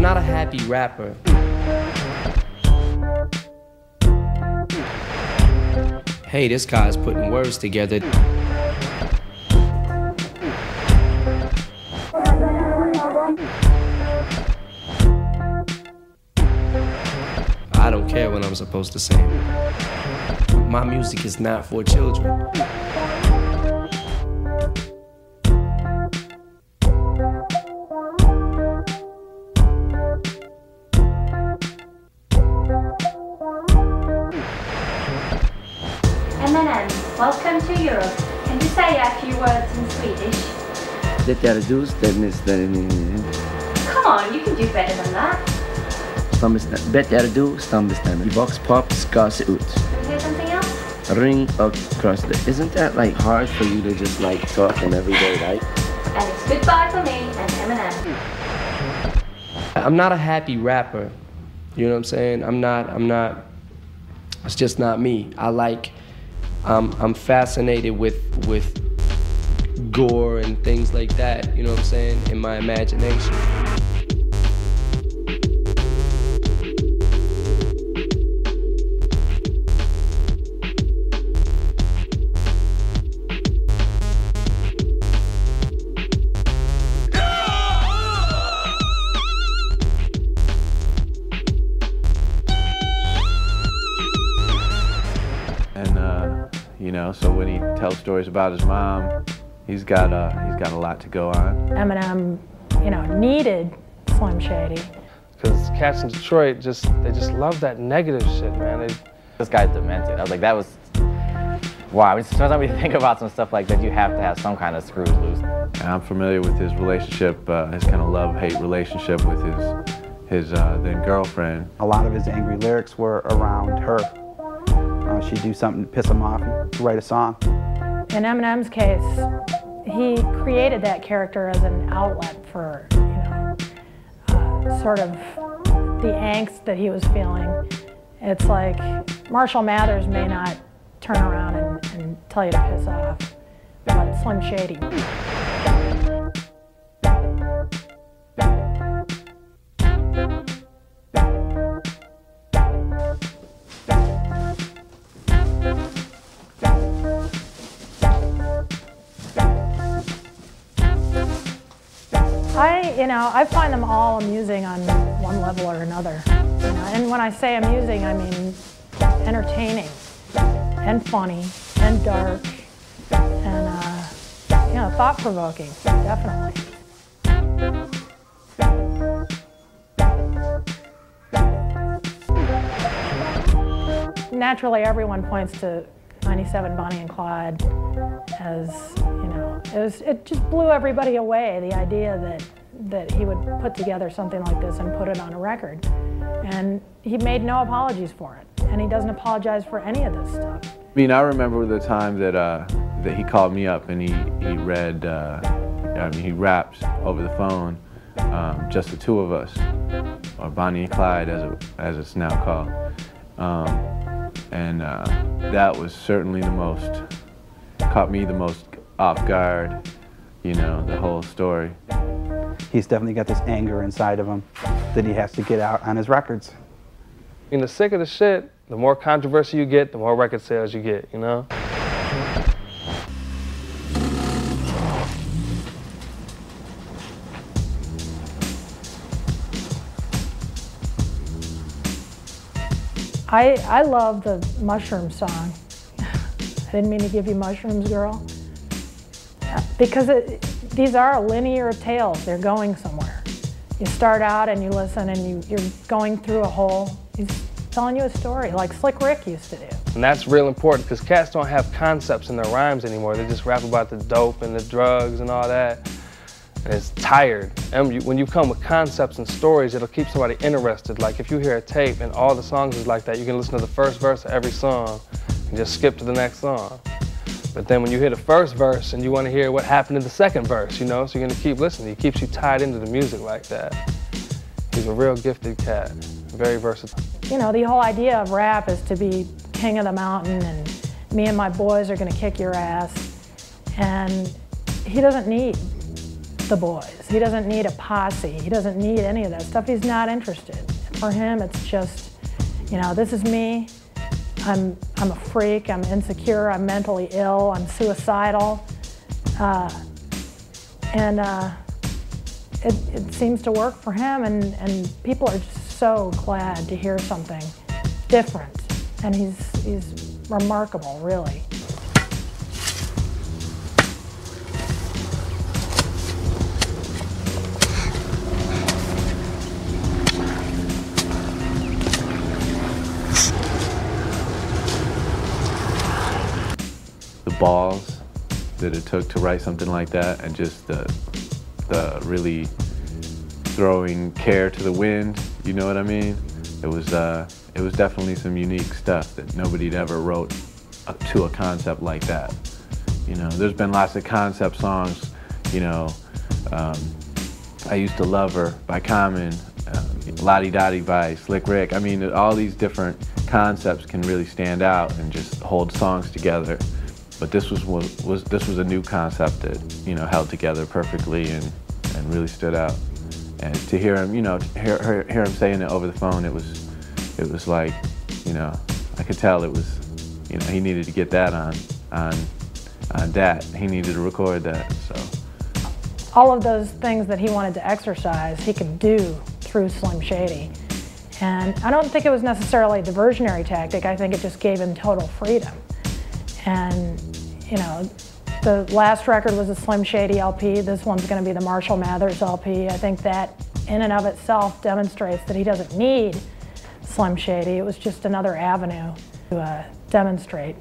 not a happy rapper. Hey, this guy's putting words together. I don't care what I'm supposed to say. My music is not for children. Eminem, welcome to Europe. Can you say a few words in Swedish? Legendado stämmer. Come on, you can do better than that. Legendado stämmer. Voxpop ska se ut. Can you hear something else? Ring across the. Isn't that like hard for you to just like talk in everyday life? And it's goodbye for me and Eminem. I'm not a happy rapper. You know what I'm saying? I'm not, it's just not me. I'm fascinated with gore and things like that, you know what I'm saying, in my imagination. You know, so when he tells stories about his mom, he's got a lot to go on. Eminem, you know, needed Slim Shady. Because cats in Detroit they just love that negative shit, man. This guy's demented. I was like, that was wow. Sometimes when you think about some stuff like that, you have to have some kind of screws loose. And I'm familiar with his relationship, his kind of love-hate relationship with his then girlfriend. A lot of his angry lyrics were around her. She'd do something to piss him off and write a song. In Eminem's case, he created that character as an outlet for, you know, sort of the angst that he was feeling. It's like Marshall Mathers may not turn around and tell you to piss off, but Slim Shady. I find them all amusing on one level or another. You know? And when I say amusing, I mean entertaining and funny and dark and you know, thought-provoking, definitely. Naturally, everyone points to 97 Bonnie and Clyde as, you know, it just blew everybody away, the idea that he would put together something like this and put it on a record. And he made no apologies for it, and he doesn't apologize for any of this stuff. I mean, I remember the time that he called me up and he read, he rapped over the phone, just the two of us, or Bonnie and Clyde as it's now called. And that was certainly caught me the most off guard, you know, the whole story. He's definitely got this anger inside of him that he has to get out on his records. I mean, the sicker the shit, the more controversy you get, the more record sales you get, you know? I love the mushroom song. I didn't mean to give you mushrooms, girl. Because these are linear tales. They're going somewhere. You start out and you listen and you're going through a whole, he's telling you a story like Slick Rick used to do. And that's real important because cats don't have concepts in their rhymes anymore. They just rap about the dope and the drugs and all that. And it's tired. And when you come with concepts and stories, it'll keep somebody interested. Like if you hear a tape and all the songs is like that, you can listen to the first verse of every song and just skip to the next song. But then when you hear the first verse and you want to hear what happened in the second verse, you know, so you're going to keep listening. He keeps you tied into the music like that. He's a real gifted cat, very versatile. You know, the whole idea of rap is to be king of the mountain and me and my boys are going to kick your ass. And he doesn't need the boys. He doesn't need a posse. He doesn't need any of that stuff. He's not interested. For him, it's just, you know, this is me. I'm a freak. I'm insecure. I'm mentally ill. I'm suicidal. It seems to work for him, and people are just so glad to hear something different. And he's remarkable, really. The balls that it took to write something like that, and just the really throwing care to the wind, you know what I mean? It was definitely some unique stuff that nobody'd ever wrote to a concept like that. You know, there's been lots of concept songs, you know, I Used to Love Her by Common, Lottie Dottie by Slick Rick. I mean, all these different concepts can really stand out and just hold songs together. But this was a new concept that, you know, held together perfectly and really stood out. And to hear him, you know, hear him saying it over the phone, it was like, you know, I could tell it was, you know, he needed to get that on that. He needed to record that. So all of those things that he wanted to exercise, he could do through Slim Shady. And I don't think it was necessarily a diversionary tactic. I think it just gave him total freedom. And, you know, the last record was a Slim Shady LP. This one's going to be the Marshall Mathers LP. I think that in and of itself demonstrates that he doesn't need Slim Shady. It was just another avenue to demonstrate.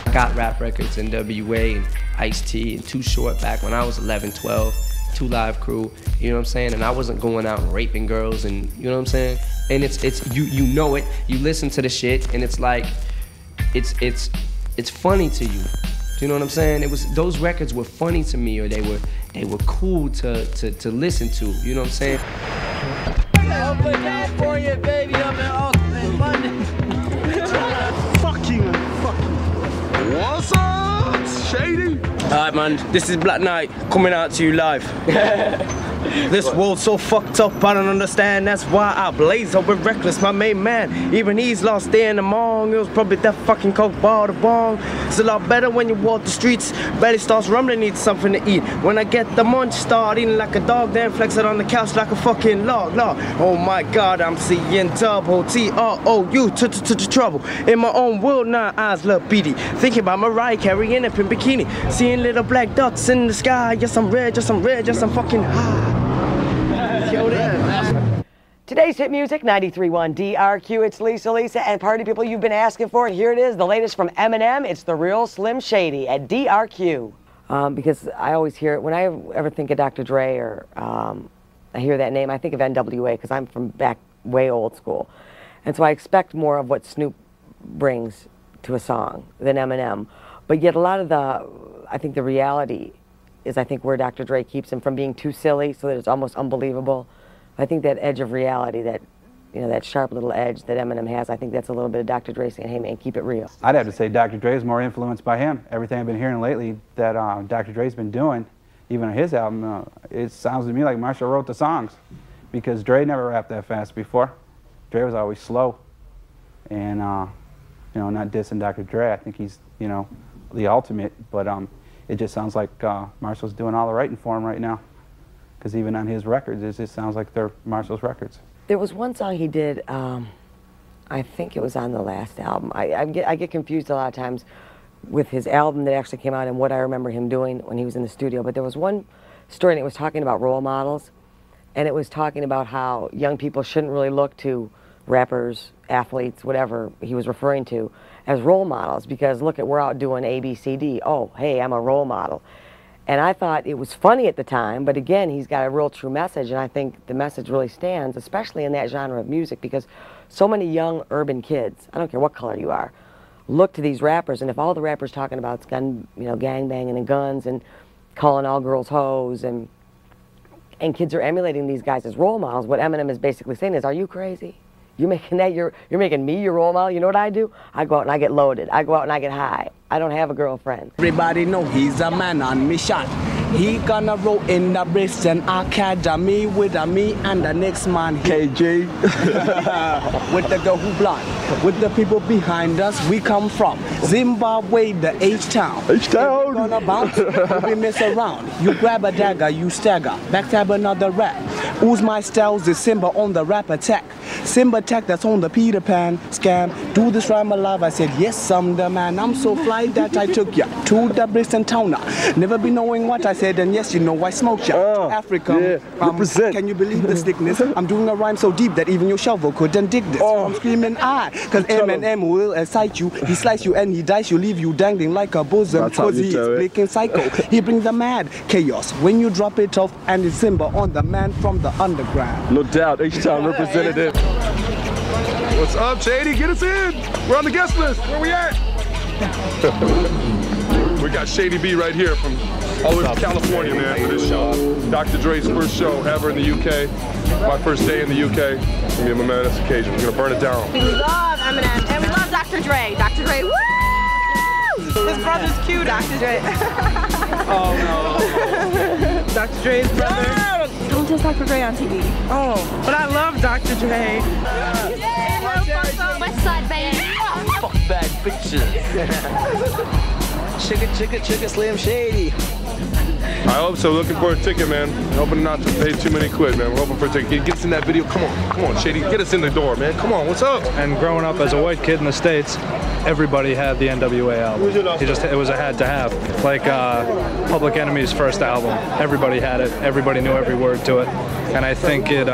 I got rap records, NWA and Ice-T and Too Short back when I was 11, 12, 2 Live Crew, you know what I'm saying? And I wasn't going out and raping girls, and you know what I'm saying? And it's you know it, you listen to the shit, and it's like, it's funny to you. Do you know what I'm saying? Those records were funny to me, or they were cool to listen to, you know what I'm saying? I'll put that for you, baby, up in Austin, London. Fuck you. What's up, Shady? Alright, man, this is Black Knight coming out to you live. This world's so fucked up, I don't understand. That's why I blaze up with Reckless, my main man. Even he's lost there in the mall. It was probably that fucking coke bar the bong. It's a lot better when you walk the streets. Belly starts rumbling, needs something to eat. When I get the munch, start eating like a dog, then flex it on the couch like a fucking log. Oh my God, I'm seeing double T-R-O-U trouble. In my own world, now eyes look beady. Thinking about Mariah Carey in a pink bikini. Seeing little black dots in the sky. Yes, I'm red, yes, I'm fucking high. Today's hit music, 93.1 DRQ. It's Lisa, and party people you've been asking for it. Here it is, the latest from Eminem. It's the real Slim Shady at DRQ. Because I always hear it, when I ever think of Dr. Dre or I hear that name, I think of NWA because I'm from back way old school. And so I expect more of what Snoop brings to a song than Eminem. But yet a lot of I think the reality is I think where Dr. Dre keeps him from being too silly so that it's almost unbelievable. I think that edge of reality, that, you know, that sharp little edge that Eminem has, I think that's a little bit of Dr. Dre saying, hey man, keep it real. I'd have to say Dr. Dre is more influenced by him. Everything I've been hearing lately that Dr. Dre's been doing, even on his album, it sounds to me like Marshall wrote the songs, because Dre never rapped that fast before. Dre was always slow. And, you know, not dissing Dr. Dre, I think he's, you know, the ultimate, but it just sounds like Marshall's doing all the writing for him right now. Because even on his records, it just sounds like they're Marshall's records. There was one song he did, I think it was on the last album. I get confused a lot of times with his album that actually came out and what I remember him doing when he was in the studio. But there was one story, and it was talking about role models. And it was talking about how young people shouldn't really look to rappers, athletes, whatever he was referring to, as role models. Because look, we're out doing A, B, C, D. Oh, hey, I'm a role model. And I thought it was funny at the time, but again, he's got a real true message, and I think the message really stands, especially in that genre of music, because so many young urban kids, I don't care what color you are, look to these rappers, and if all the rappers talking about gun, gang banging and guns and calling all girls hoes, and kids are emulating these guys as role models, what Eminem is basically saying is, are you crazy? You're making that, you're making me your role model. You know what I do? I go out and I get loaded. I go out and I get high. I don't have a girlfriend. Everybody know he's a man on mission. He gonna roll in the Bristol Academy with me and the next man KJ. With the girl who blind, with the people behind us, we come from Zimbabwe, the H-Town. H-Town. Gonna bounce, we mess around. You grab a dagger, you stagger, backstab another rap. Who's my styles is Simba on the rap attack. Simba attack that's on the Peter Pan scam. Do this rhyme alive, I said yes I'm the man. I'm so fly that I took ya to the Bristol town. Never be knowing what I said, and yes you know I smoked ya. Africa, represent. Can you believe the thickness? I'm doing a rhyme so deep that even your shovel couldn't dig this. I'm screaming cause Eminem will excite you. He slice you and he dice you, leave you dangling like a bosom. Cause he is blinking psycho. He brings the mad chaos when you drop it off, and it's Simba on the man from the underground. No doubt, H-Town representative. What's up, Shady? Get us in. We're on the guest list. Where we at? We got Shady B right here from all the way from California, man, for this show. Dr. Dre's first show ever in the UK. My first day in the UK. It's gonna be a momentous occasion. We're gonna burn it down. We love Eminem and we love Dr. Dre. Dr. Dre, woo! His brother's cute, Dr. Dre. Oh no. Dr. Dre's brother. No, don't test Dr. Dre on TV. Oh, but I love Dr. Dre. West Side, baby. Fuck bad bitches. Chicka, Slim Shady. I hope so. Looking for a ticket, man. Hoping not to pay too many quid, man. We're hoping for a ticket. Get us in that video. Come on, Shady. Get us in the door, man. Come on, what's up? And growing up as a white kid in the States, everybody had the NWA album. It was a had to have. Like Public Enemy's first album. Everybody had it. Everybody knew every word to it. And I think it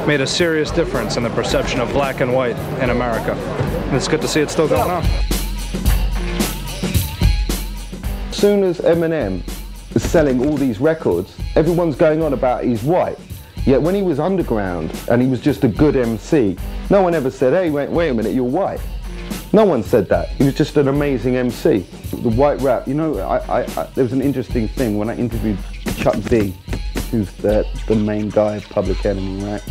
made a serious difference in the perception of black and white in America. And it's good to see it still going on. As soon as Eminem is selling all these records, everyone's going on about he's white. Yet when he was underground and he was just a good MC, no one ever said, hey, wait a minute, you're white. No one said that. He was just an amazing MC. The white rap, you know, there was an interesting thing when I interviewed Chuck D, who's the main guy of Public Enemy, right?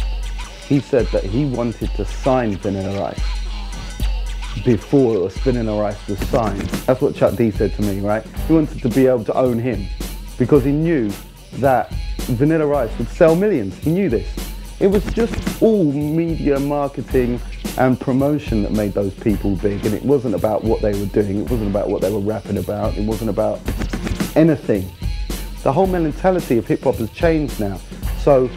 He said that he wanted to sign Vanilla Ice before Vanilla Ice was signed. That's what Chuck D said to me, right? He wanted to be able to own him because he knew that Vanilla Ice would sell millions. He knew this. It was just all media marketing and promotion that made those people big, and it wasn't about what they were doing, it wasn't about what they were rapping about, it wasn't about anything. The whole mentality of hip-hop has changed now. So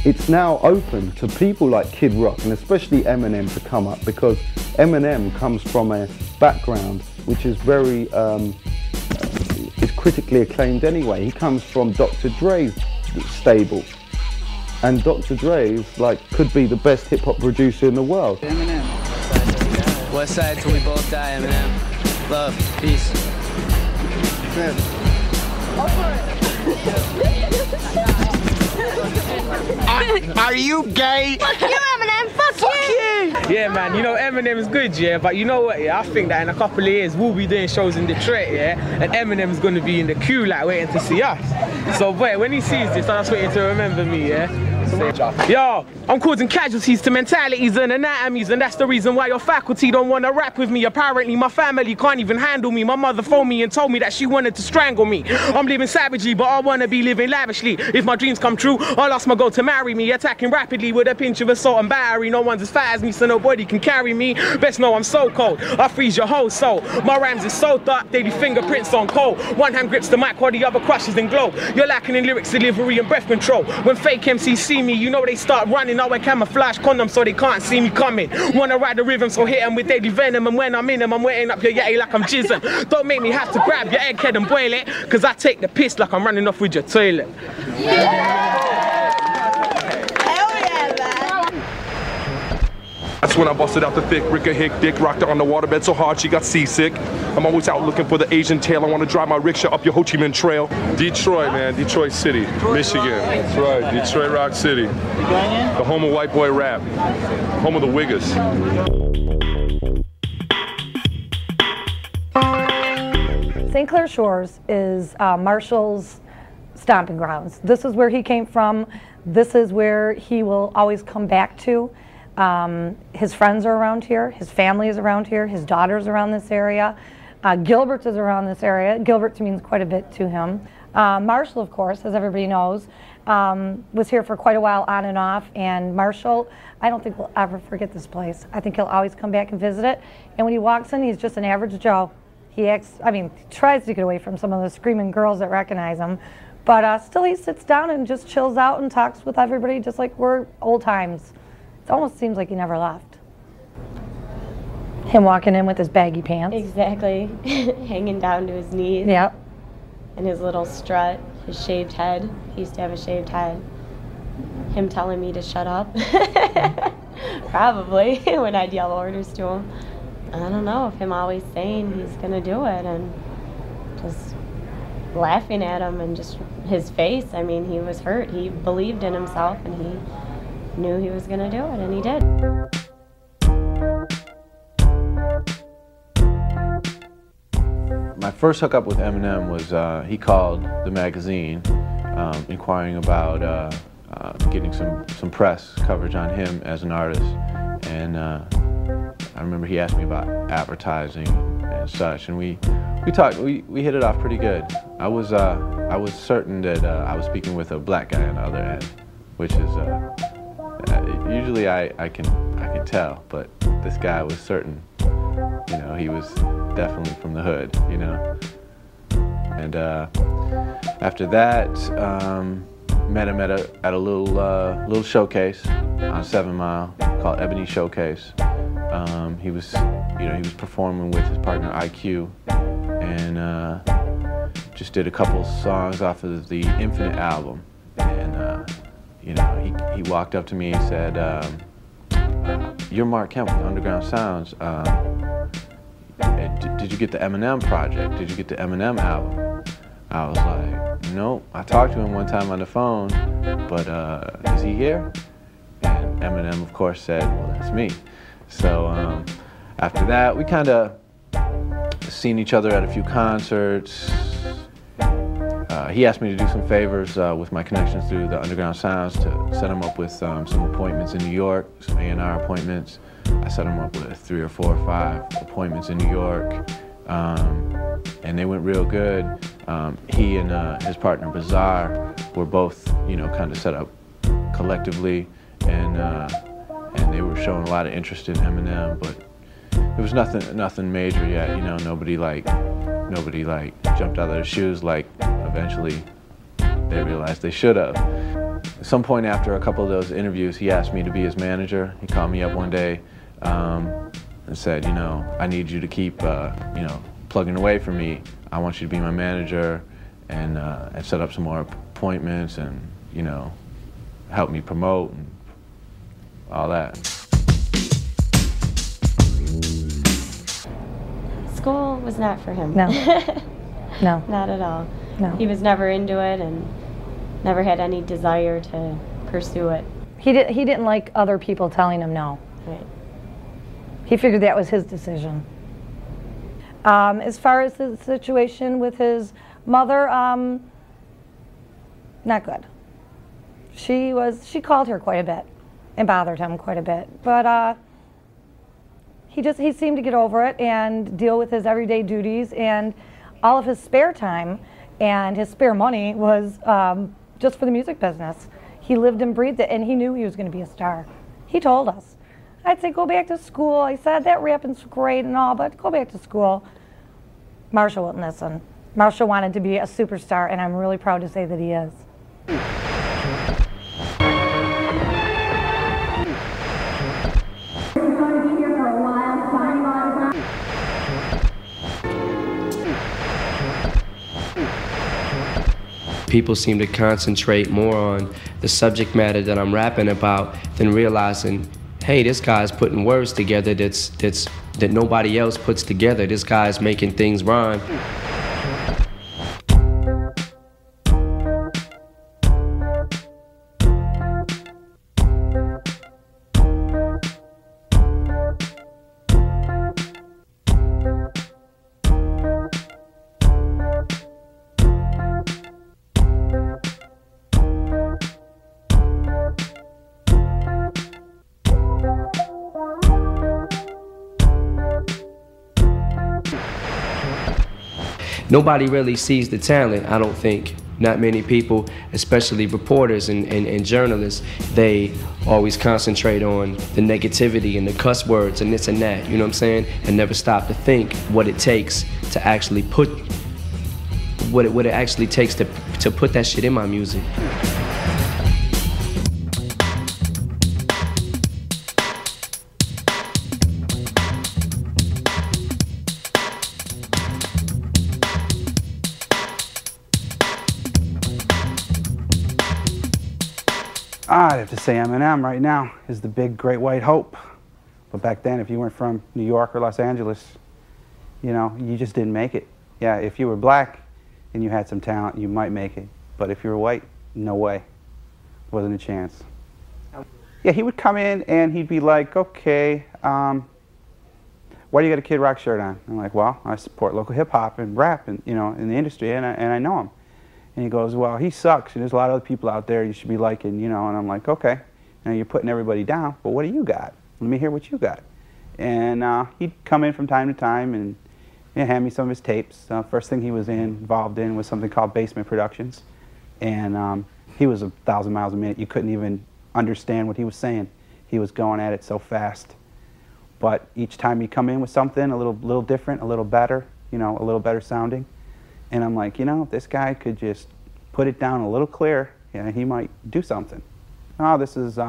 it's now open to people like Kid Rock and especially Eminem to come up, because Eminem comes from a background which is very, is critically acclaimed anyway. He comes from Dr. Dre's stable. And Dr. Dre's could be the best hip-hop producer in the world. Eminem. West Side till we both die, Eminem. Love, peace. Are you gay? Fuck you, Eminem. Fuck you. Yeah, man, you know Eminem is good, yeah, but you know what, yeah, I think that in a couple of years we'll be doing shows in Detroit, yeah, and Eminem's gonna be in the queue waiting to see us. So wait, when he sees this, I'm just waiting to remember me, yeah. Yo, I'm causing casualties to mentalities and anatomies, and that's the reason why your faculty don't want to rap with me. Apparently my family can't even handle me. My mother phoned me and told me that she wanted to strangle me. I'm living savagely, but I want to be living lavishly. If my dreams come true, I'll ask my girl to marry me. Attacking rapidly with a pinch of assault and battery. No one's as fat as me, so nobody can carry me. Best know I'm so cold, I freeze your whole soul. My rhymes is so dark, they leave fingerprints on coal. One hand grips the mic while the other crushes and glow. You're lacking in lyrics, delivery and breath control. When fake MCs see me, you know they start running. I wear camouflage condoms so they can't see me coming. Wanna ride the rhythm, so hit them with deadly venom. And when I'm in them, I'm wetting up your yeti like I'm jizzing. Don't make me have to grab your egghead and boil it, cause I take the piss like I'm running off with your toilet. That's That's when I busted out the thick Ricka Hick dick, rocked her on the waterbed so hard she got seasick. I'm always out looking for the Asian tail. I want to drive my rickshaw up your Ho Chi Minh Trail. Detroit, man, Detroit City, Michigan. That's right, Detroit Rock City. The home of white boy rap, home of the Wiggers. St. Clair Shores is Marshall's stomping grounds. This is where he came from. This is where he will always come back to. His friends are around here. His family is around here. His daughter's around this area. Gilbert is around this area. Gilbert means quite a bit to him. Marshall, of course, as everybody knows, was here for quite a while on and off. And Marshall, I don't think will ever forget this place. I think he'll always come back and visit it. And when he walks in, he's just an average Joe. He acts, I mean, he tries to get away from some of the screaming girls that recognize him. But still he sits down and just chills out and talks with everybody just like we're old times. It almost seems like he never left. Him walking in with his baggy pants. Exactly. Hanging down to his knees. Yep. And his little strut, his shaved head. He used to have a shaved head. Him telling me to shut up. Probably, when I'd yell orders to him. I don't know, if him always saying he's gonna do it and just laughing at him and just his face. I mean, he was hurt. He believed in himself and he knew he was gonna do it, and he did. My first hookup with Eminem was he called the magazine inquiring about getting some press coverage on him as an artist, and I remember he asked me about advertising and such, and we talked. We hit it off pretty good. I was certain that I was speaking with a black guy on the other end, which is usually I can tell, but this guy was certain. You know, he was definitely from the hood. You know, and after that, met him at a little showcase on 7 Mile called Ebony Showcase. He was performing with his partner IQ, and just did a couple songs off of the Infinite album. And you know, he walked up to me and said, "You're Mark Kemp from Underground Sounds. Did you get the Eminem project? Did you get the Eminem album?" I was like, "Nope. I talked to him one time on the phone, but is he here?" And Eminem, of course, said, "Well, that's me." So after that, we kind of seen each other at a few concerts. He asked me to do some favors with my connections through the Underground Sounds to set him up with some appointments in New York, some A&R appointments. I set him up with 3 or 4 or 5 appointments in New York, and they went real good. He and his partner Bizarre were both, you know, kind of set up collectively, and they were showing a lot of interest in Eminem, but there was nothing major yet. You know, nobody jumped out of their shoes like eventually they realized they should have. At some point after a couple of those interviews, he asked me to be his manager. He called me up one day and said, "You know, I need you to keep, you know, plugging away for me. I want you to be my manager and set up some more appointments and, you know, help me promote and all that." School was not for him. No. No. Not at all. No. He was never into it and never had any desire to pursue it. He didn't like other people telling him no. Right. He figured that was his decision. As far as the situation with his mother, not good. She called her quite a bit and bothered him quite a bit, but he seemed to get over it and deal with his everyday duties, and all of his spare time and his spare money was just for the music business. He lived and breathed it, and he knew he was going to be a star. He told us. I'd say, go back to school. I said, that rapping's great and all, but go back to school. Marshall wouldn't listen. Marshall wanted to be a superstar, and I'm really proud to say that he is. People seem to concentrate more on the subject matter that I'm rapping about than realizing hey, this guy's putting words together that nobody else puts together. This guy's making things rhyme. Nobody really sees the talent, I don't think. Not many people, especially reporters and journalists, they always concentrate on the negativity and the cuss words and this and that, you know what I'm saying? And never stop to think what it takes to actually put, what it actually takes to put that shit in my music. I'd have to say Eminem right now is the big, great white hope. But back then, if you weren't from New York or Los Angeles, you know, you just didn't make it. Yeah, if you were black and you had some talent, you might make it. But if you were white, no way. Wasn't a chance. Yeah, he would come in and he'd be like, okay, why do you got a Kid Rock shirt on? I'm like, well, I support local hip hop and rap and, you know, in the industry, and I know him. And he goes, well, he sucks, and there's a lot of other people out there you should be liking, you know. And I'm like, okay, now you're putting everybody down, but what do you got? Let me hear what you got. And he'd come in from time to time and hand me some of his tapes. First thing he was involved in was something called Basement Productions. And he was 1,000 miles a minute. You couldn't even understand what he was saying. He was going at it so fast. But each time he'd come in with something a little different, a little better, you know, a little better sounding. And I'm like, you know, if this guy could just put it down a little clearer, yeah, he might do something. Oh, this is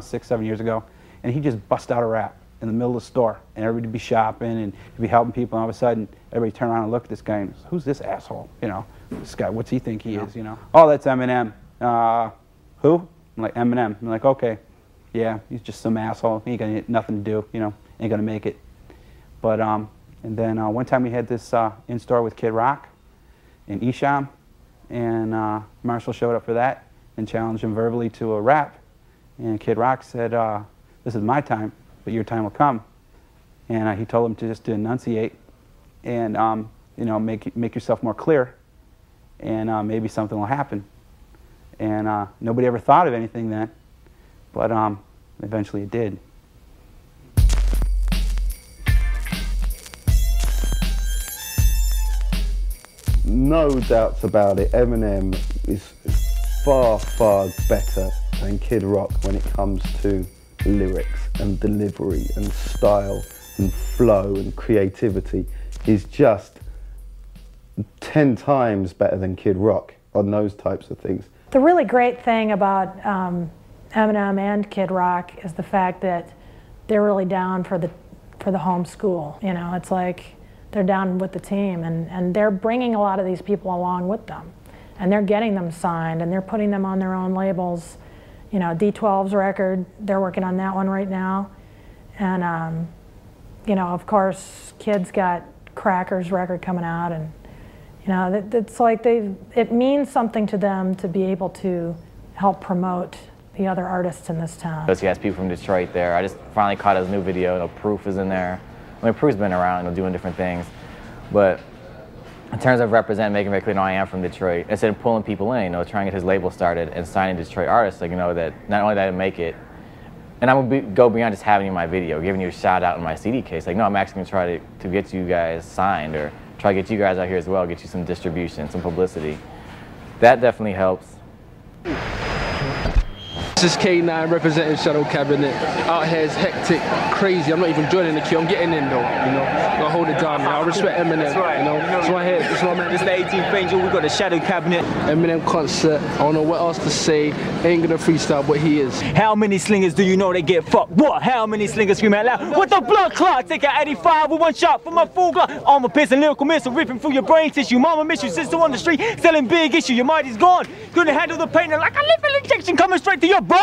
6, 7 years ago. And he just bust out a rap in the middle of the store. And everybody would be shopping and he'd be helping people. And all of a sudden, everybody turn around and look at this guy and who's this asshole? You know, this guy, what's he think he is, you know? Oh, that's Eminem. Who? I'm like, Eminem. I'm like, okay, yeah, he's just some asshole. He ain't got nothing to do, you know, ain't gonna make it. But, and then one time we had this in-store with Kid Rock in Isham, and Marshall showed up for that and challenged him verbally to a rap. And Kid Rock said, this is my time, but your time will come. And he told him to just to enunciate and you know, make yourself more clear, and maybe something will happen. And nobody ever thought of anything then, but eventually it did. No doubts about it, Eminem is far, far better than Kid Rock when it comes to lyrics and delivery and style and flow and creativity. He's just 10 times better than Kid Rock on those types of things. The really great thing about Eminem and Kid Rock is the fact that they're really down for the home school. You know, it's like they're down with the team, and they're bringing a lot of these people along with them, and they're getting them signed, and they're putting them on their own labels. You know, D12's record, they're working on that one right now, and you know, of course, Kid's got Cracker's record coming out, and you know, it's like it means something to them to be able to help promote the other artists in this town. Because he has people from Detroit there. I just finally caught his new video. You know, Proof is in there. I mean, Proof's been around, you know, doing different things. But in terms of representing, making very clear, no, I am from Detroit. Instead of pulling people in, you know, trying to get his label started and signing Detroit artists, like, you know, that not only did I make it, and I'm going to go beyond just having you in my video, giving you a shout out in my CD case. Like, no, I'm actually going to try to get you guys signed, or try to get you guys out here as well, get you some distribution, some publicity. That definitely helps. This is K9 representing Shadow Cabinet. Out here is hectic, crazy. I'm not even joining the queue. I'm getting in though, you know. Gotta hold it down, man. I respect Eminem, that's right. You know. That's why here. That's what, man. This is the 18th Angel. We got the Shadow Cabinet. Eminem concert. I don't know what else to say. Ain't gonna freestyle, but he is. How many slingers do you know they get fucked? What? How many slingers scream out loud? What the blood clot? Take out 85 with one shot for my full glove. Armor piercing, lyrical missile ripping through your brain tissue. Mama miss you, sister on the street selling big issue. Your mind is gone. Couldn't handle the pain like a lethal injection coming straight to your brain.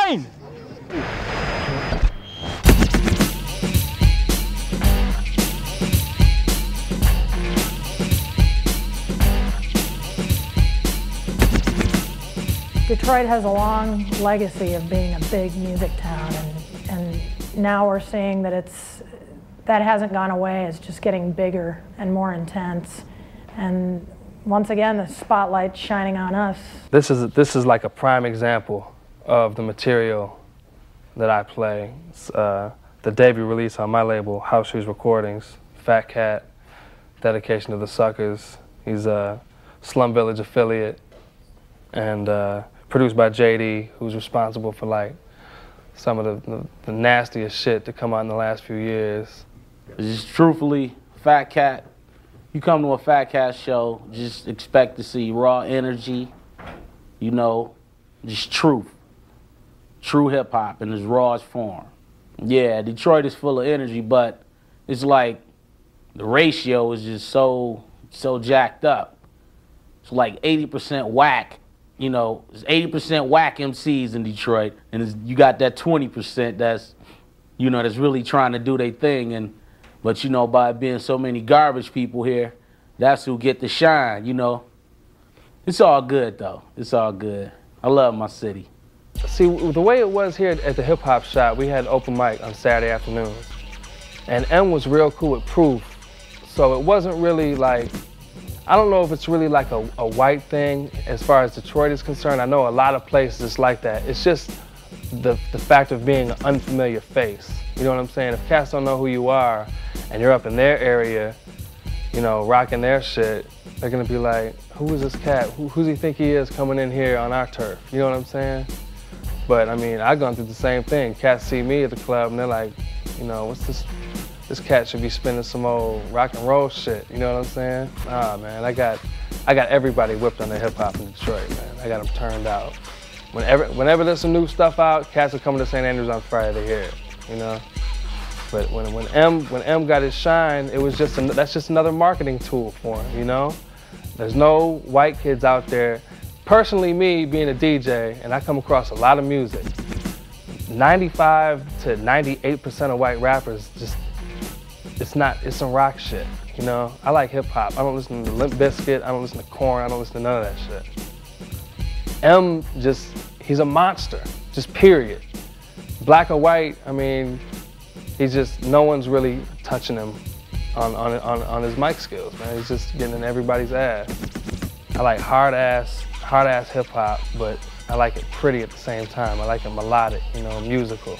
Detroit has a long legacy of being a big music town, and now we're seeing that that hasn't gone away. It's just getting bigger and more intense. And once again, the spotlight's shining on us. This is like a prime example of the material that I play. It's, the debut release on my label, House Shoes Recordings, Fat Cat, dedication to the Suckers. He's a Slum Village affiliate, and produced by JD, who's responsible for like some of the nastiest shit to come out in the last few years. Just truthfully, Fat Cat, you come to a Fat Cat show, just expect to see raw energy, you know, just truth. True hip hop in its rawest form. Yeah, Detroit is full of energy, but it's like the ratio is just so jacked up. It's like 80% whack, you know, it's 80% whack MCs in Detroit, and you got that 20% that's, you know, that's really trying to do their thing. But you know, by being so many garbage people here, that's who get the shine, you know. It's all good though. It's all good. I love my city. See, the way it was here at the Hip Hop Shop, we had open mic on Saturday afternoons. And M was real cool with Proof. So it wasn't really like, I don't know if it's really like a white thing as far as Detroit is concerned. I know a lot of places it's like that. It's just the fact of being an unfamiliar face. You know what I'm saying? If cats don't know who you are and you're up in their area, you know, rocking their shit, they're gonna be like, who is this cat? Who does he think he is coming in here on our turf? You know what I'm saying? But I mean, I've gone through the same thing. Cats see me at the club and they're like, you know, what's this? This cat should be spinning some old rock and roll shit. You know what I'm saying? Ah, man, I got everybody whipped on the hip hop in Detroit, man. I got them turned out. Whenever there's some new stuff out, cats are coming to St. Andrews on Friday to hear it, you know? But when M got his shine, it was that's just another marketing tool for him, you know? There's no white kids out there. Personally, me being a DJ, and I come across a lot of music, 95 to 98% of white rappers it's some rock shit, you know? I like hip hop. I don't listen to Limp Bizkit, I don't listen to Korn, I don't listen to none of that shit. M he's a monster, just period. Black or white, I mean, he's just, no one's really touching him on his mic skills, man. He's just getting in everybody's ass. I like hard ass hip hop, but I like it pretty at the same time. I like it melodic, you know, musical.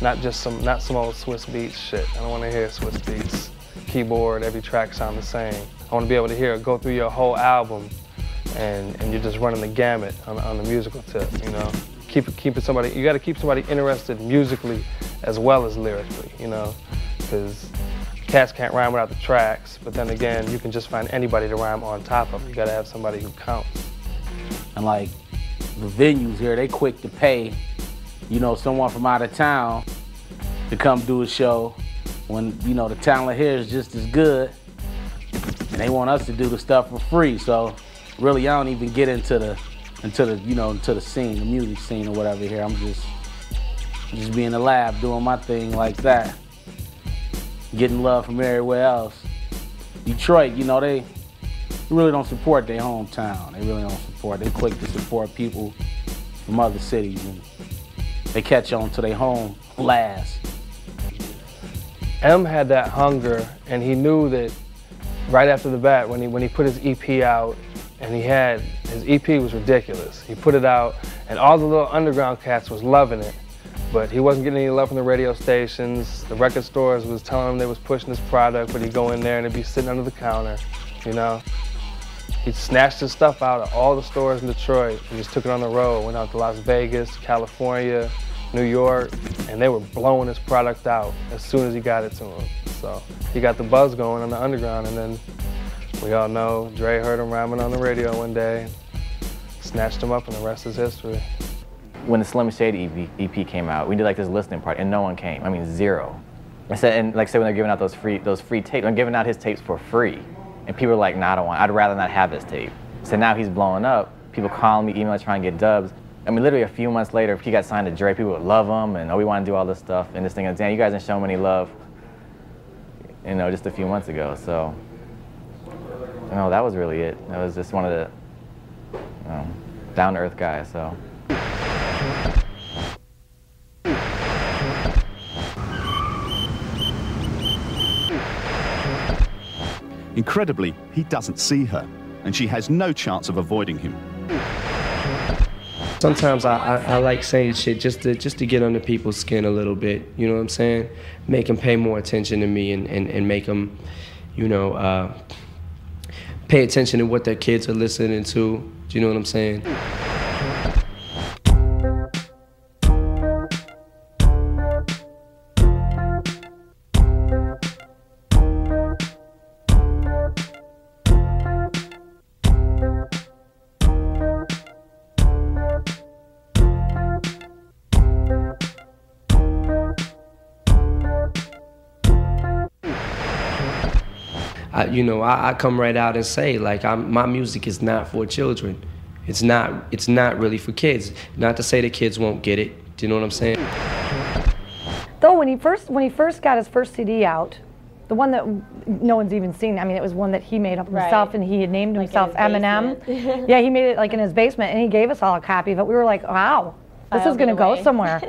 Not some old Swiss Beats shit. I don't want to hear Swiss Beats. Keyboard, every track sound the same. I want to be able to go through your whole album and you're just running the gamut on the musical tip, you know. You got to keep somebody interested musically as well as lyrically, you know, because cats can't rhyme without the tracks, but then again, you can just find anybody to rhyme on top of them. You got to have somebody who counts. And like the venues here, they quick to pay, you know, someone from out of town to come do a show when, you know, the talent here is just as good and they want us to do the stuff for free. So really, I don't even get into the scene, the music scene or whatever here. I'm just being in the lab doing my thing like that, getting love from everywhere else. Detroit, you know, they really don't support their hometown. They really don't support. They quick to support people from other cities, and they catch on to their home last. M had that hunger, and he knew that right after the bat, when he put his EP out, and his EP was ridiculous. He put it out, and all the little underground cats was loving it, but he wasn't getting any love from the radio stations. The record stores was telling him they was pushing his product, but he'd go in there and it'd be sitting under the counter, you know? He snatched his stuff out of all the stores in Detroit and just took it on the road, went out to Las Vegas, California, New York, and they were blowing his product out as soon as he got it to him. So he got the buzz going on the underground, and then we all know Dre heard him rhyming on the radio one day, snatched him up, and the rest is history. When the Slim Shady EP came out, we did like this listening party, and no one came. I mean, zero. I said, and like I said, when they're giving out those free tapes, they're giving out his tapes for free. And people are like, nah, I'd rather not have this tape. So now he's blowing up. People calling me, emailing, trying to get dubs. I mean, literally a few months later, if he got signed to Dre, people would love him, and we want to do all this stuff. And this thing, and damn, you guys didn't show him any love, you know, just a few months ago. So, you know, that was really it. That was just one of the down-to-earth guys. So. Incredibly, he doesn't see her, and she has no chance of avoiding him. Sometimes I like saying shit just to get under people's skin a little bit, you know what I'm saying? Make them pay more attention to me and make them, you know, pay attention to what their kids are listening to, do you know what I'm saying? I come right out and say, like, my music is not for children. It's not really for kids. Not to say the kids won't get it. Do you know what I'm saying? Though when he first got his first CD out, the one that no one's even seen, I mean, it was one that he made up himself, and he had named himself Eminem. Yeah, he made it like in his basement, and he gave us all a copy of it. We were like, wow, this is going to go somewhere.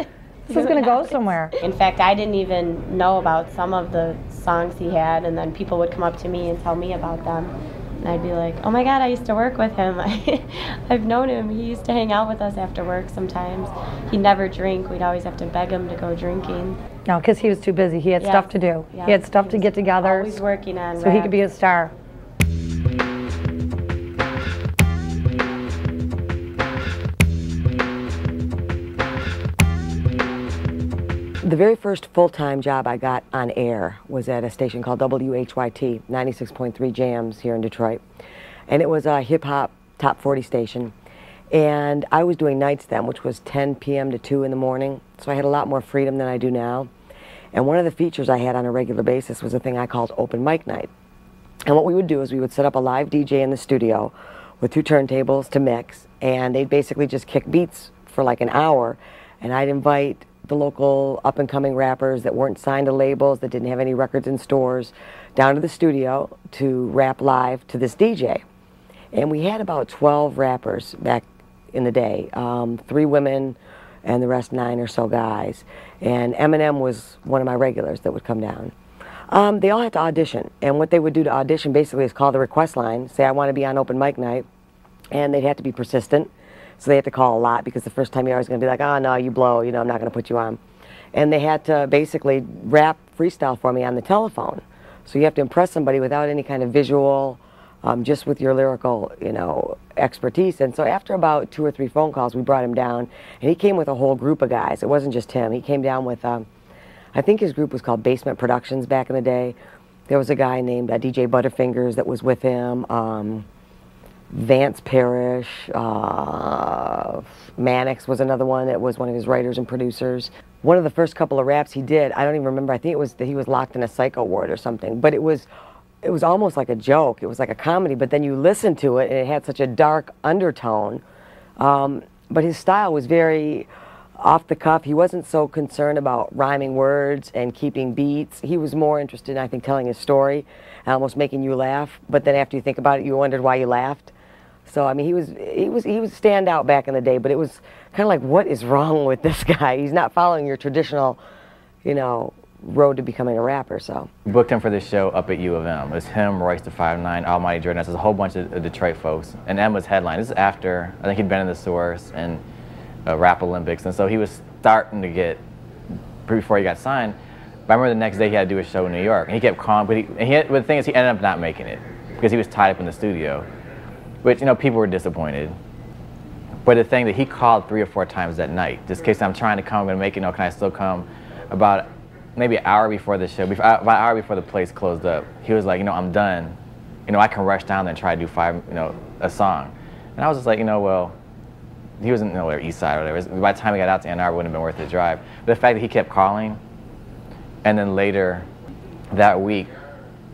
This is going to go somewhere. In fact, I didn't even know about some of the songs he had, and then people would come up to me and tell me about them. And I'd be like, oh my God, I used to work with him. I've known him. He used to hang out with us after work sometimes. He'd never drink. We'd always have to beg him to go drinking. No, because he was too busy. He had stuff to do. Yeah. He had stuff to get together. Always working on so he could be a star. The very first full-time job I got on air was at a station called WHYT, 96.3 Jams here in Detroit. And it was a hip-hop top 40 station. And I was doing nights then, which was 10 p.m. to 2 in the morning. So I had a lot more freedom than I do now. And one of the features I had on a regular basis was a thing I called open mic night. And what we would do is we would set up a live DJ in the studio with 2 turntables to mix. And they'd basically just kick beats for like an hour. And I'd invite the local up-and-coming rappers that weren't signed to labels, that didn't have any records in stores, down to the studio to rap live to this DJ. And we had about 12 rappers back in the day, 3 women and the rest 9 or so guys. And Eminem was one of my regulars that would come down. They all had to audition, and what they would do to audition basically is call the request line, say I want to be on open mic night, and they'd have to be persistent. So they had to call a lot, because the first time you're always going to be like, oh no, you blow, you know, I'm not going to put you on. And they had to basically rap freestyle for me on the telephone. So you have to impress somebody without any kind of visual, just with your lyrical, you know, expertise. And so after about 2 or 3 phone calls, we brought him down, and he came with a whole group of guys. It wasn't just him. He came down with, I think his group was called Basement Productions back in the day. There was a guy named DJ Butterfingers that was with him. Vance Parrish, Mannix was another one that was one of his writers and producers. One of the first couple of raps he did, I don't even remember, I think it was that he was locked in a psycho ward or something, but it was almost like a joke. It was like a comedy, but then you listen to it and it had such a dark undertone. But his style was very off the cuff. He wasn't so concerned about rhyming words and keeping beats. He was more interested in, I think, telling his story and almost making you laugh, but then after you think about it, you wondered why you laughed. So I mean, he was stand out back in the day, but it was kind of like, what is wrong with this guy? He's not following your traditional, you know, road to becoming a rapper. So we booked him for this show up at U of M. It's him, Royce the 5'9", Almighty Jordan. There's a whole bunch of Detroit folks, and M was headline. This is after I think he'd been in the Source and Rap Olympics, and so he was starting to get before he got signed. But I remember the next day he had to do a show in New York, and he kept calling. But the thing is, he ended up not making it because he was tied up in the studio. Which, you know, people were disappointed. But the thing that he called 3 or 4 times that night, just in case I'm trying to come, I'm going to make it, you know, can I still come? About maybe an hour before the show, about an hour before the place closed up, he was like, you know, I'm done. You know, I can rush down there and try to do a song. And I was just like, you know, well, he wasn't nowhere east side or whatever. By the time he got out to Ann Arbor, it wouldn't have been worth the drive. But the fact that he kept calling, and then later that week,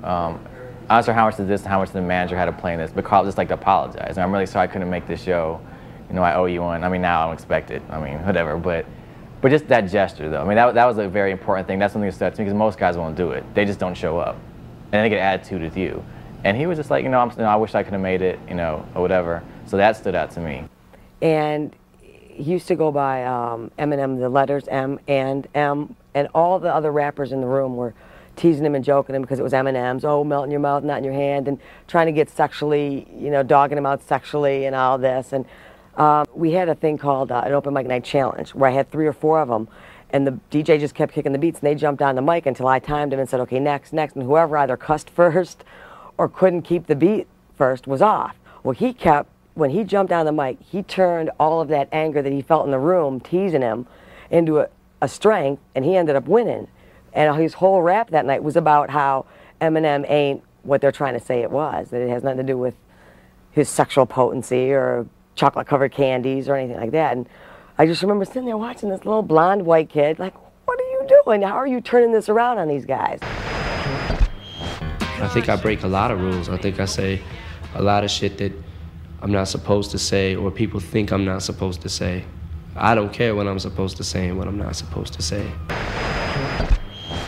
I'm not sure how much of this and how much the manager had to play in this, but called just like to apologize. And I'm really sorry I couldn't make this show. You know, I owe you one. I mean, now I don't expect it. I mean, whatever. But just that gesture, though. I mean, that was a very important thing. That's something that stood out to me because most guys won't do it. They just don't show up. And then they get an attitude with you. And he was just like, you know, I wish I could have made it, you know, or whatever. So that stood out to me. And he used to go by Eminem, the letters M and M, and all the other rappers in the room were teasing him and joking him because it was M&M's, oh, melt in your mouth, not in your hand, and trying to get sexually, you know, dogging him out sexually and all this. And we had a thing called an open mic night challenge where I had 3 or 4 of them, and the DJ just kept kicking the beats, and they jumped on the mic until I timed him and said, okay, next, next, and whoever either cussed first or couldn't keep the beat first was off. Well, he kept, when he jumped on the mic, he turned all of that anger that he felt in the room, teasing him, into a strength, and he ended up winning. And his whole rap that night was about how Eminem ain't what they're trying to say it was, that it has nothing to do with his sexual potency or chocolate-covered candies or anything like that. And I just remember sitting there watching this little blonde white kid, like, what are you doing? How are you turning this around on these guys? I think I break a lot of rules. I think I say a lot of shit that I'm not supposed to say or people think I'm not supposed to say. I don't care what I'm supposed to say and what I'm not supposed to say.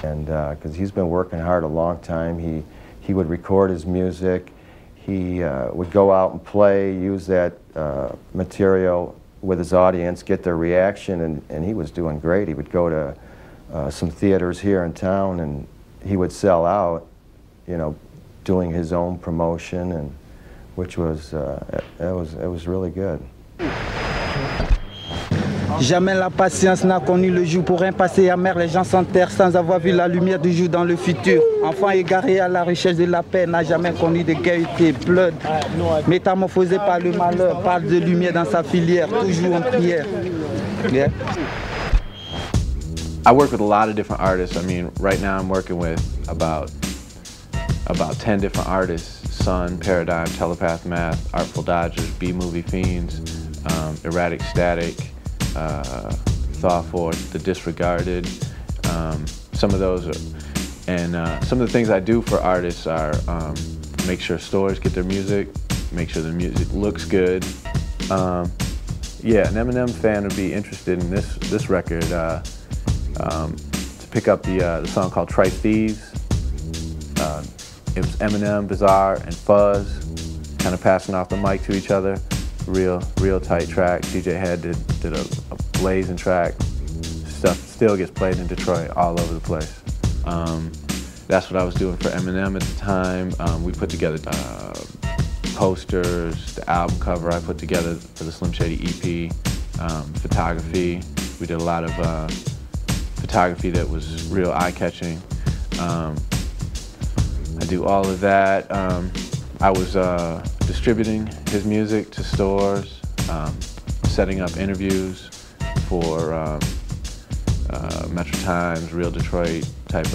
And because he's been working hard a long time, he would record his music, he would go out and play, use that material with his audience, get their reaction, and he was doing great. He would go to some theaters here in town, and he would sell out, you know, doing his own promotion, and which was it was really good. Jamais la patience n'a connu le jour pour un passé amer. Les gens s'enterrent sans avoir vu la lumière du jour dans le futur. Enfant égaré à la recherche de la paix, n'a jamais connu de gaieté, blood. Métamorphosé par le malheur, parle de lumière dans sa filière, toujours en prière. Yeah. I work with a lot of different artists. I mean, right now I'm working with about 10 different artists: Sun, Paradigm, Telepath Math, Artful Dodgers, B-Movie Fiends, Erratic Static, Thought Force, The Disregarded. Some of those are, and some of the things I do for artists are make sure stores get their music, make sure the music looks good. Yeah, an Eminem fan would be interested in this record. To pick up the song called Tripe Thieves. It was Eminem, Bizarre, and Fuzz kind of passing off the mic to each other. Real tight track. DJ Head did a blazing track. Stuff still gets played in Detroit all over the place. That's what I was doing for Eminem at the time. We put together posters, the album cover I put together for the Slim Shady EP, photography. We did a lot of photography that was real eye-catching. I do all of that. I was distributing his music to stores, setting up interviews for Metro Times, Real Detroit type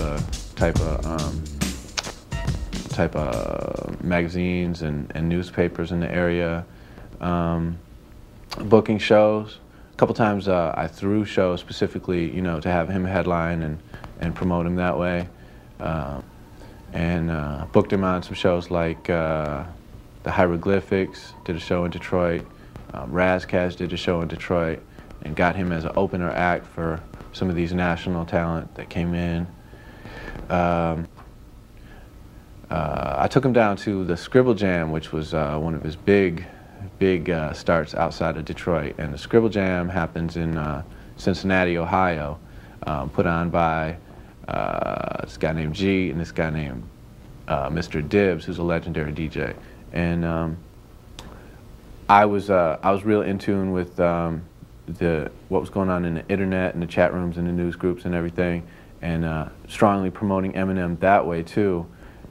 of magazines and newspapers in the area. Booking shows. A couple times I threw shows specifically, you know, to have him headline and promote him that way. And booked him on some shows like the Hieroglyphics, did a show in Detroit. Razcash did a show in Detroit, and got him as an opener act for some of these national talent that came in. I took him down to the Scribble Jam, which was one of his big starts outside of Detroit. And the Scribble Jam happens in Cincinnati, Ohio, put on by this guy named G and this guy named Mr. Dibbs, who's a legendary DJ. And I was real in tune with what was going on in the internet and the chat rooms and the news groups and everything, and strongly promoting Eminem that way too.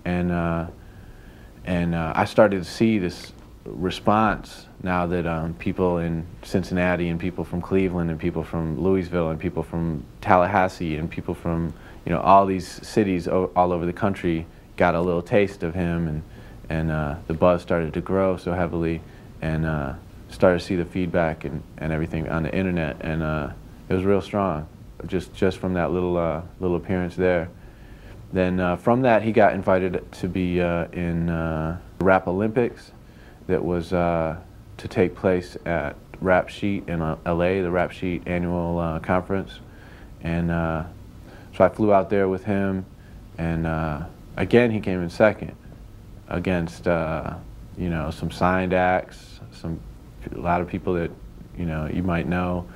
And I started to see this response now that people in Cincinnati and people from Cleveland and people from Louisville and people from Tallahassee and people from, you know, all these cities all over the country got a little taste of him, and the buzz started to grow so heavily, and started to see the feedback and everything on the internet, and it was real strong, just from that little appearance there. Then from that, he got invited to be in the Rap Olympics that was to take place at Rap Sheet in LA, the Rap Sheet annual conference. And so I flew out there with him, and again, he came in second against, you know, some signed acts, a lot of people that, you know, you might know.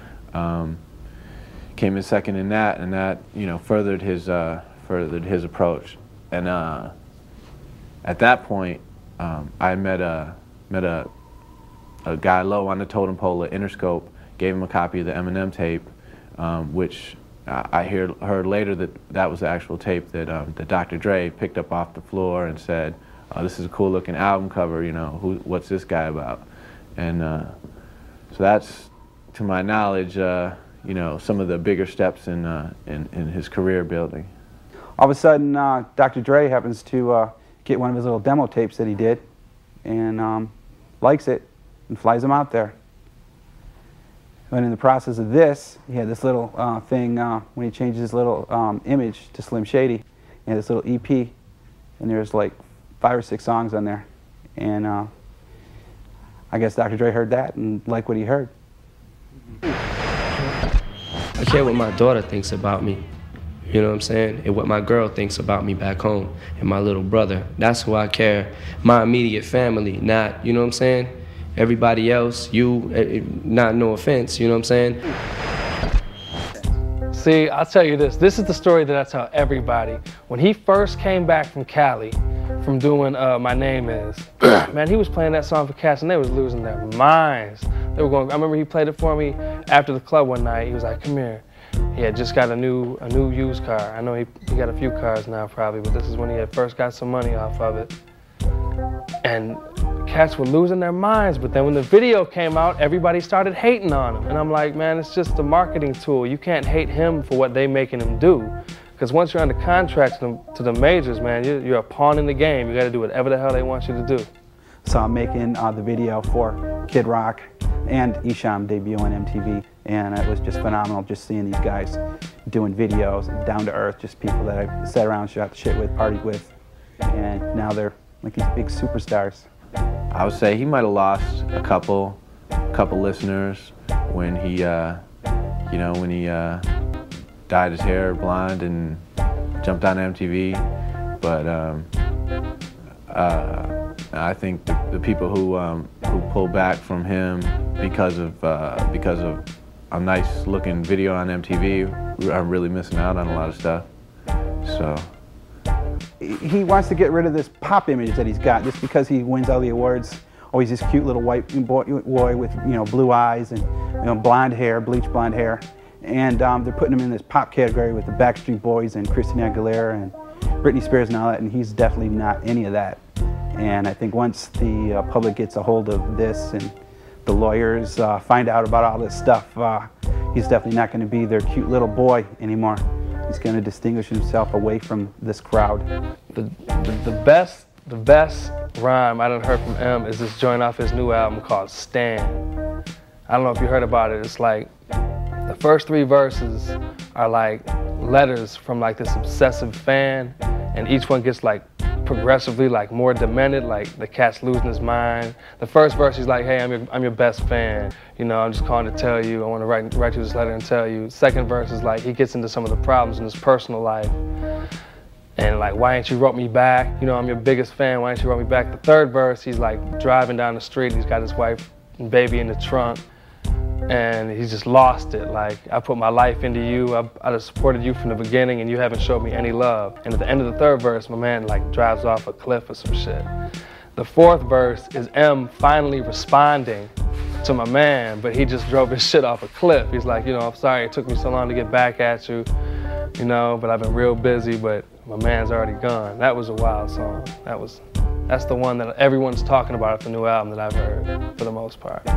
Came in second in that, and that, you know, furthered his furthered his approach. And at that point, I met a guy low on the totem pole at Interscope, gave him a copy of the Eminem tape, which I heard later that was the actual tape that Dr. Dre picked up off the floor and said, this is a cool looking album cover, you know, what's this guy about? And so that's, to my knowledge, you know, some of the bigger steps in his career building. All of a sudden, Dr. Dre happens to get one of his little demo tapes that he did and likes it and flies him out there. And in the process of this, he had this little thing when he changed his little image to Slim Shady. He had this little EP, and there's like 5 or 6 songs on there. And I guess Dr. Dre heard that and liked what he heard. I care what my daughter thinks about me. You know what I'm saying? And what my girl thinks about me back home, and my little brother. That's who I care. My immediate family, not, you know what I'm saying? Everybody else, you, not no offense, you know what I'm saying? See, I'll tell you this. This is the story that I tell everybody. When he first came back from Cali, from doing My Name Is, man, he was playing that song for cats and they was losing their minds. They were going, I remember he played it for me after the club one night. He was like, come here. He had just got a new used car. I know he got a few cars now probably, but this is when he had first got some money off of it. And cats were losing their minds, but then when the video came out, everybody started hating on him. And I'm like, man, it's just a marketing tool. You can't hate him for what they making him do. Because once you're under contract to the majors, man, you're a pawn in the game. You got to do whatever the hell they want you to do. So I'm making the video for Kid Rock and Isham debut on MTV, and it was just phenomenal just seeing these guys doing videos, down to earth, just people that I sat around, shot the shit with, partied with, and now they're like these big superstars. I would say he might have lost a couple listeners when he, you know, when he dyed his hair blonde and jumped on MTV. But I think the people who pull back from him because of a nice looking video on MTV are really missing out on a lot of stuff. So. He wants to get rid of this pop image that he's got just because he wins all the awards. Always this cute little white boy with, you know, blue eyes and, you know, blonde hair, bleached blonde hair. And they're putting him in this pop category with the Backstreet Boys and Christina Aguilera and Britney Spears and all that, and he's definitely not any of that. And I think once the public gets a hold of this and the lawyers find out about all this stuff, he's definitely not going to be their cute little boy anymore. He's going to distinguish himself away from this crowd. The best rhyme I done heard from M is this joint off his new album called Stand. I don't know if you heard about it. It's like the first 3 verses are like letters from like this obsessive fan, and each one gets like progressively like more demented, like the cat's losing his mind. The first verse he's like, hey, I'm your best fan. You know, I'm just calling to tell you, I want to write you this letter and tell you. Second verse is like, he gets into some of the problems in his personal life. And like, why ain't you wrote me back? You know, I'm your biggest fan, why ain't you wrote me back? The third verse, he's like driving down the street, he's got his wife and baby in the trunk, and he's just lost it. Like, I put my life into you, I supported you from the beginning and you haven't showed me any love. And at the end of the third verse, my man like drives off a cliff or some shit. The fourth verse is M finally responding to my man, but he just drove his shit off a cliff. He's like, you know, I'm sorry it took me so long to get back at you, you know, but I've been real busy, but my man's already gone. That was a wild song. That's the one that everyone's talking about at the new album that I've heard, for the most part.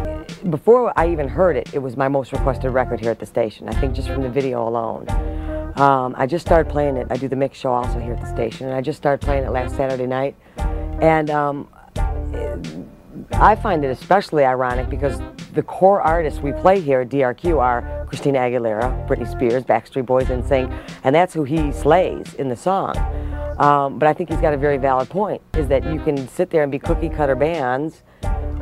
Before I even heard it, it was my most requested record here at the station, I think just from the video alone. I just started playing it. I do the mix show also here at the station, and I just started playing it last Saturday night. And I find it especially ironic because the core artists we play here at DRQ are Christina Aguilera, Britney Spears, Backstreet Boys, NSYNC, and that's who he slays in the song. But I think he's got a very valid point, is that you can sit there and be cookie-cutter bands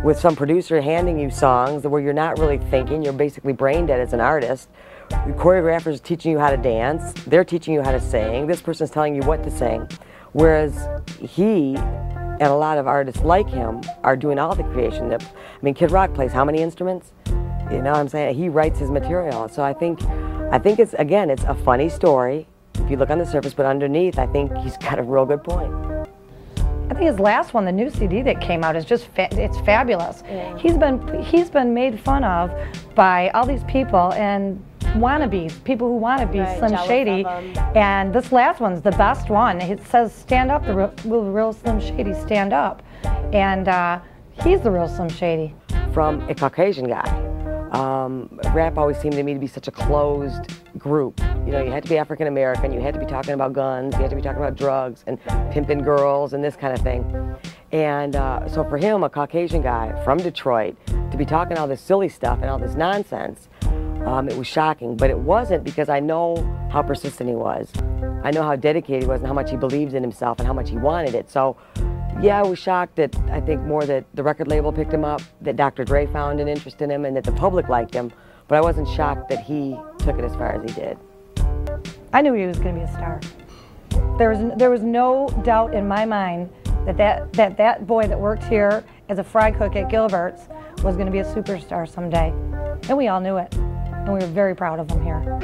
with some producer handing you songs where you're not really thinking, you're basically brain dead as an artist. The choreographers are teaching you how to dance, they're teaching you how to sing, this person's telling you what to sing. Whereas he and a lot of artists like him are doing all the creation. I mean, Kid Rock plays how many instruments? You know what I'm saying? He writes his material. So I think it's, again, it's a funny story. if you look on the surface, but underneath, I think he's got a real good point. I think his last one, the new CD that came out, is just it's fabulous. Yeah. He's been made fun of by all these people and wannabes, people who want to be Right, Slim jealous Shady. of 'em. And this last one's the best one. It says, "Stand up, the real Slim Shady, stand up," and he's the real Slim Shady. From a Caucasian guy. Rap always seemed to me to be such a closed group. You know, you had to be African American, you had to be talking about guns, you had to be talking about drugs and pimping girls and this kind of thing. And so for him, a Caucasian guy from Detroit, to be talking all this silly stuff and all this nonsense, it was shocking. But it wasn't, because I know how persistent he was. I know how dedicated he was and how much he believed in himself and how much he wanted it. So yeah, I was shocked that, I think more that the record label picked him up, that Dr. Dre found an interest in him, and that the public liked him. But I wasn't shocked that he took it as far as he did. I knew he was going to be a star. There was no doubt in my mind that boy that worked here as a fry cook at Gilbert's was going to be a superstar someday. And we all knew it. And we were very proud of him here.